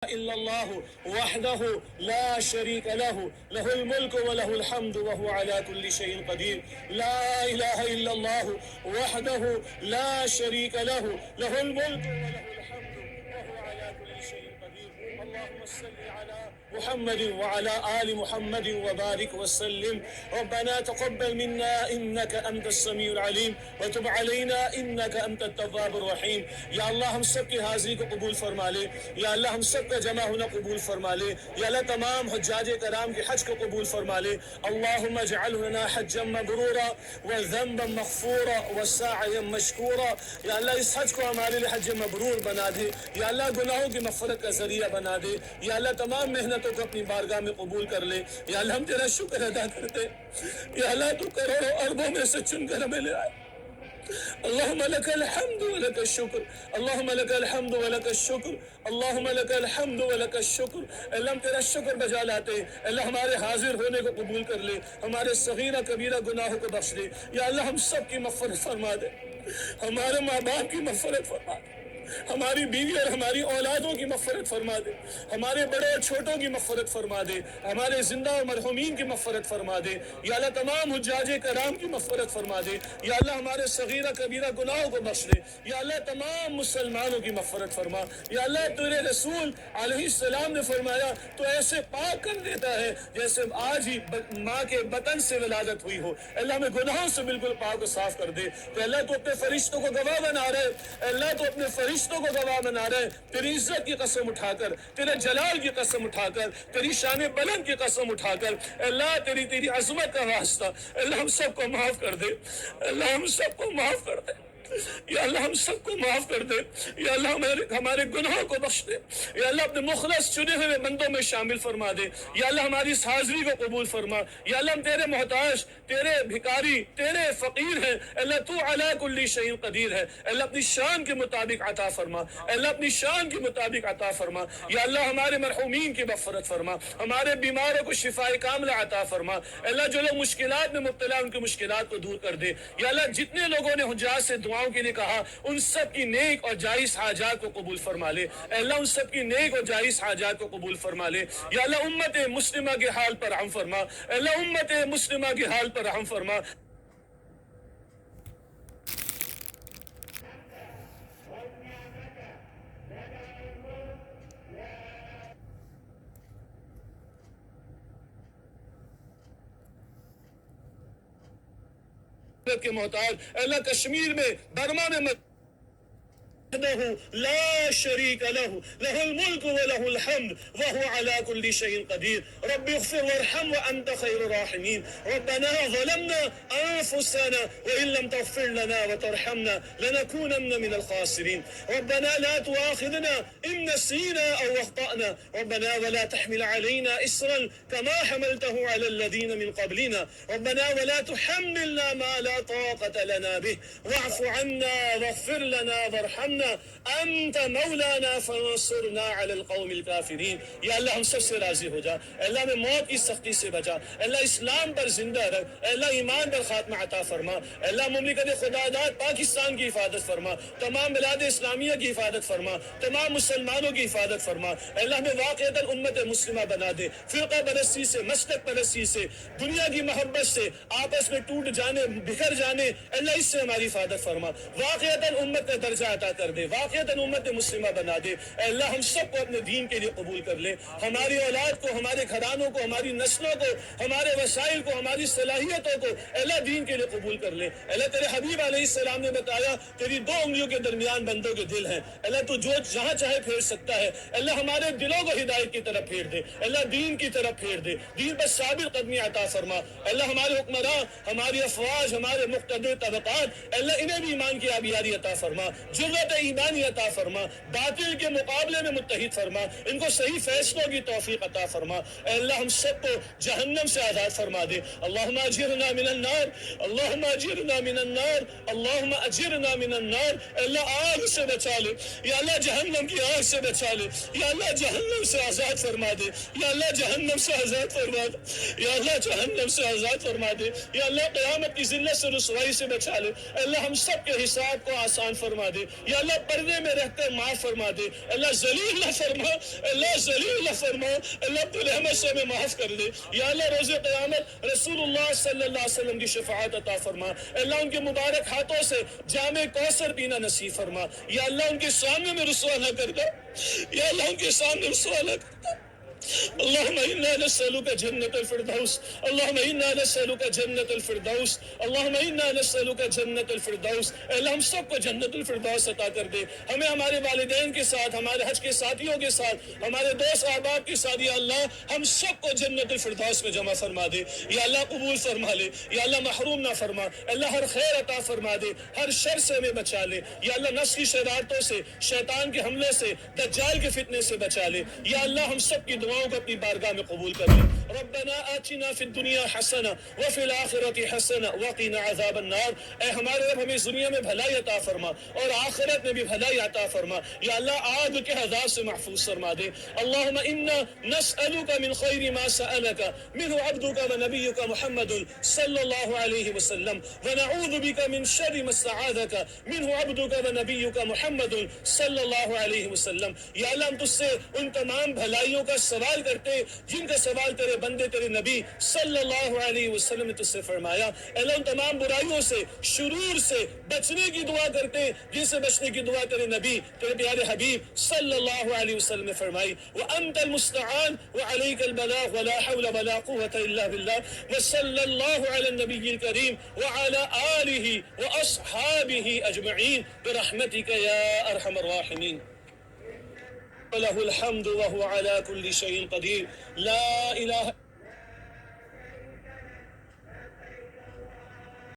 إلا الله وحده لا شريك له له الملك وله الحمد وهو على كل شيء قدير. لا إله إلا الله وحده لا شريك له له الملك وله الحمد وهو على كل شيء قدير. اللهم صل على محمد وعلى آل محمد وبارك وسلم. ربنا تقبل منا إنك أنت السميع العليم وتب علينا إنك أنت التواب الرحيم. یا اللہ ہم سب کی حاضری کو قبول فرما لے. یا اللہ ہم سب کا جمع ہونا قبول فرما لے. یا اللہ تمام حجاج کرام کے حج کو قبول فرما لے. اللہم اجعل لنا حجا مبرورا وذنبا مغفورا وسعیا مشکورا. یا اللہ اس حج کو ہمارے لیے حج مبرور بنا دے. یا اللہ گناہوں کی مغفرت کا ذریعہ بنا دے. یا اللہ تمام محنتوں کو اپنی بارگاہ میں قبول کر لے. یا اللہ ہم تیرا شکر ادا کرتے. یا اللہ تو کروڑوں اربوں میں سے چن کر ہمیں لے آئے. اللهم لك الحمد ولك الشكر. اللهم لك الحمد ولك الشكر. اللهم لك الحمد ولك الشكر. اللہ ہم تیرا شکر بجا لاتے ہیں. اللہ ہمارے حاضر ہونے کو قبول کر لے. ہمارے صغیرہ کبیرہ گناہوں کو بخش دے. یا اللہ ہم سب کی مغفرت فرما دے. ہمارے ماں باپ کی مغفرت فرما دے. ہماری بیوی اور ہماری اولادوں کی مغفرت فرما دے. ہمارے بڑے اور چھوٹوں کی مغفرت فرما دے. ہمارے زندہ اور مرحومین کی مغفرت فرما دے. یا اللہ تمام حجاج کرام کی مغفرت فرما دے. یا اللہ ہمارے صغیرہ کبیرہ گناہوں کو بخش دے. یا اللہ تمام مسلمانوں کی مغفرت فرما. یا اللہ تیرے رسول علیہ السلام نے فرمایا تو ایسے پاک کر دیتا ہے جیسے آج ہی ماں کے بطن سے ولادت ہوئی ہو. اللہ ہمیں گناہوں سے بالکل پاک و صاف کر دے. تو اللہ تو اپنے فرشتوں کو گواہ بنا رہے. اللہ تو اپنے فرشتوں کو گواہ بنا رہے. تیری عزت کی قسم اٹھا کر, تیرے جلال کی قسم اٹھا کر, تیری شان بلند کی قسم اٹھا کر, اللہ تیری عظمت کا واسطہ اللہ ہم سب کو معاف کر دے. اللہ ہم سب کو معاف کر دے. یا اللہ ہم سب کو معاف کر دے. یا اللہ ہمارے گناہوں کو بخش دے. یا اللہ اپنے مخلص چنے ہوئے بندوں میں شامل فرما دے. یا اللہ ہماری اس حاضری کو قبول فرما. یا اللہ ہم تیرے محتاج, تیرے بھکاری, تیرے فقیر ہیں. اللہ تو علی کل شیء قدیر ہے. اللہ اپنی شان کے مطابق عطا فرما. اللہ اپنی شان کے مطابق عطا فرما. یا اللہ ہمارے مرحومین کی مغفرت فرما. ہمارے بیماروں کو شفاء کاملہ عطا فرما. اللہ جو لوگ مشکلات میں مبتلا ان کی مشکلات کو دور کر دے. یا اللہ جتنے لوگوں نے حجاج سے دعاؤں کے لیے کہا ان سب کی نیک اور جائز حاجات کو قبول فرما لے. اللہ ان سب کی نیک اور جائز حاجات کو قبول فرما لے. یا اللہ امت مسلمہ کے حال پر رحم فرما. اللہ امت مسلمہ کے حال پر رحم فرما. کے محتاج اللہ کشمیر میں, برما میں لا شريك له له الملك وله الحمد وهو على كل شيء قدير. رب اغفر وارحم وأنت خير الراحمين. ربنا ظلمنا أنفسنا وإن لم تغفر لنا وترحمنا لنكونن من الخاسرين. ربنا لا تؤاخذنا إن نسينا أو أخطأنا. ربنا ولا تحمل علينا إصرا كما حملته على الذين من قبلنا. ربنا ولا تحملنا ما لا طاقة لنا به واعف عنا واغفر لنا وارحمنا انت مولانا فانصرنا على القوم الكافرين. یا اللہ ہم سب سے راضی ہو جا. اللہ میں موت کی سختی سے بچا. اللہ اسلام پر زندہ رکھ. اللہ ایمان پر خاتمہ عطا فرما. اللہ مملکت خدا داد پاکستان کی حفاظت فرما. تمام بلاد اسلامیہ کی حفاظت فرما. تمام مسلمانوں کی حفاظت فرما. اللہ میں واقعتاً امت مسلمہ بنا دے. فرقہ پرستی سے, مسلک پرستی سے, دنیا کی محبت سے, آپس میں ٹوٹ جانے, بکھر جانے, اللہ اس سے ہماری حفاظت فرما. واقعتاً امت کا درجہ عطا کر دے. واقعتاً امت مسلمہ بنا دے. اللہ ہم سب کو اپنے دین کے لیے قبول کر لے. ہماری اولاد کو, ہمارے گھرانوں کو, ہماری نسلوں کو, ہمارے وسائل کو, ہماری صلاحیتوں کو اللہ دین کے لیے قبول کر لے. اللہ تیرے حبیب علیہ السلام نے بتایا تیری دو انگلیوں کے درمیان بندوں کے دل ہیں. اللہ تو جو جہاں چاہے پھیر سکتا ہے. اللہ ہمارے دلوں کو ہدایت کی طرف پھیر دے. اللہ دین کی طرف پھیر دے. دین پر ثابت قدمی عطا فرما. اللہ ہمارے حکمراں, ہماری افواج, ہمارے مقتدر طبقات, اللہ انہیں بھی ایمان کی آبیاری عطا فرما. جرأت ایمانی عطا فرما. باطل کے مقابلے میں متحد فرما. ان کو صحیح فیصلوں کی توفیق عطا فرما. اے اللہ ہم سب کو جہنم سے آزاد فرما دے. اللہم اجرنا من النار, اللہم اجرنا من النار, اللہم اجرنا من النار. اے اللہ آگ سے بچا لے. یا اللہ جہنم کی آگ سے بچا لے. یا اللہ جہنم سے آزاد فرما دے. یا اللہ جہنم سے آزاد فرما دے. یا اللہ جہنم سے آزاد فرما دے. یا اللہ قیامت کی ذلت سے, رسوائی سے بچا لے. اے اللہ ہم سب کے حساب کو آسان فرما دے. یا اللہ اللہ پردے میں رہتے معاف فرما دے، اللہ ذلیل نہ فرما، اللہ ذلیل نہ فرما، اللہ تو رحمت سے ہمیں معاف کر دے۔ یا اللہ روز قیامت رسول اللہ صلی اللہ علیہ وسلم کی شفاعت عطا فرما، اللہ ان کے مبارک ہاتھوں سے جام کوثر پینا نصیب فرما، یا اللہ ان کے سامنے میں رسوا نہ کر دے، یا اللہ ان کے سامنے رسوا نہ کر دے۔ اللهم إنا نسألك جنة الفردوس، اللهم إنا نسألك جنة الفردوس، اللهم إنا نسألك جنة الفردوس۔ اے اللہ ہم سب کو جنت الفردوس عطا کر دے، ہمیں ہمارے والدین کے ساتھ، ہمارے حج کے ساتھیوں کے ساتھ، ہمارے دوست احباب کے ساتھ، یا اللہ ہم سب کو جنت الفردوس میں جمع فرما دے، یا اللہ قبول فرما لے، یا اللہ محروم نہ فرما، اللہ ہر خیر عطا فرما دے، ہر شر سے ہمیں بچا لے، یا اللہ نفس کی شرارتوں سے، شیطان کے حملے سے، دجال کے فتنے سے بچا لے، یا اللہ ہم سب کی دعاؤں کو اپنی بارگاہ میں قبول کر لے۔ ربنا آتنا فی الدنیا حسنہ وفی الآخرۃ حسنہ وقنا عذاب النار۔ اے ہمارے رب ہمیں اس دنیا میں بھلائی عطا فرما اور آخرت میں بھی بھلائی عطا فرما، یا اللہ آگ کے عذاب سے محفوظ فرما دے۔ اللہم انا نسألک من خیر ما سألک منہ عبدک ونبیک محمد صلی اللہ علیہ وسلم، ونعوذ بک من شر ما استعاذک منہ عبدک ونبیک محمد صلی اللہ علیہ وسلم۔ یا اللہ ہم تجھ سے ان تمام بھلائیوں کا سوال کرتے جن کا سوال تیرے بندے تیرے نبی صلی اللہ علیہ وسلم نے تجھ سے فرمایا۔ اے اللہ ان تمام برائیوں سے، شرور سے بچنے کی دعا کرتے جن سے بچنے کی دعا تیرے نبی تیرے پیارے حبیب صلی اللہ علیہ وسلم نے فرمائی۔ وَأَنْتَ الْمُسْتَعَانُ وَعَلَيْكَ الْبَلَاغُ وَلَا حَوْلَ وَلَا قُوَّةَ إِلَّا بِاللَّهِ وَصَلَّى اللَّهُ عَلَى النَّبِيِّ الْكَرِيمِ وَعَلَى آلِهِ وَأَصْحَابِهِ أَجْمَعِينَ بِرَحْمَتِكَ يَا أَرْحَمَ الرَّاحِمِينَ۔ وَلَهُ الْحَمْدُ وَهُوَ عَلَى كُلِّ شَيْءٍ قَدِيرٌ لا إله